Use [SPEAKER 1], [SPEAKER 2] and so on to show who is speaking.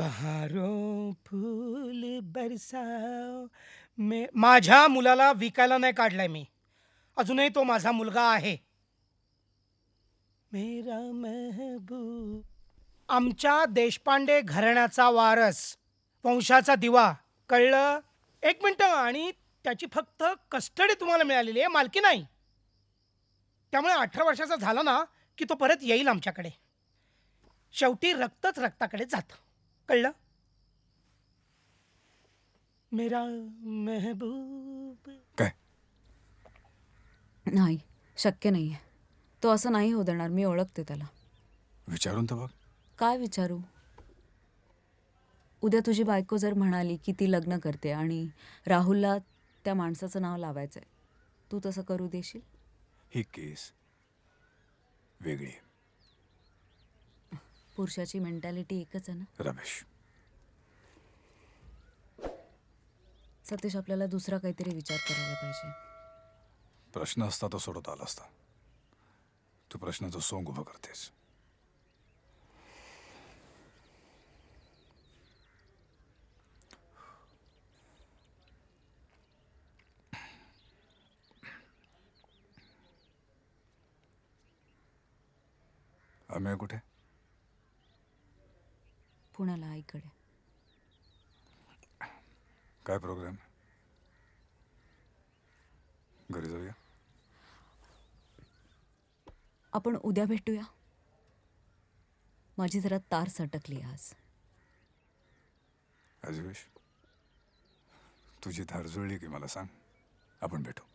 [SPEAKER 1] बहारो फूल बरसाओ माझ्या मुलाला विकायला नाही काढलाय मी. अजूनही तो माझा मुलगा आहे. मेरा महबूब. आमच्या देशपांडे घराण्याचा वारस, वंशाचा दिवा. कळलं? एक मिनिटं. आणि त्याची फक्त कस्टडी तुम्हाला मिळालेली आहे, मालकी नाही. त्यामुळे 18 वर्षाचा झाला ना की तो परत येईल आमच्याकडे. शेवटी रक्तच रक्ताकडे जातं. कळलं? मेरा महबूब.
[SPEAKER 2] काय
[SPEAKER 3] नाही, शक्य नाहीये. तो असं नाही होऊ देणार. मी ओळखते त्याला.
[SPEAKER 2] विचारून तर बघ.
[SPEAKER 3] काय विचारू? उद्या तुझी बायको जर म्हणाली की ती लग्न करते आणि राहुलला त्या माणसाचं नाव लावायचंय, तू तसं करू देशील?
[SPEAKER 2] ही केस वेगळी आहे.
[SPEAKER 3] पुरुषाची मेंटॅलिटी एकच आहे ना.
[SPEAKER 2] रमेश,
[SPEAKER 3] सतीश, आपल्याला दुसरा काहीतरी विचार करायला पाहिजे.
[SPEAKER 2] प्रश्न असता तो सोडवता आला असता. तू प्रश्नाचं सोंग उभं करतेस. अमेय कुठे?
[SPEAKER 3] पुण्याला आईकडे.
[SPEAKER 2] काय प्रोग्राम? घरी जाऊया.
[SPEAKER 3] आपण उद्या भेटूया. माझी जरा तार सटकली आज.
[SPEAKER 2] अजवेश, तुझी धार जुळली की मला सांग, आपण भेटू.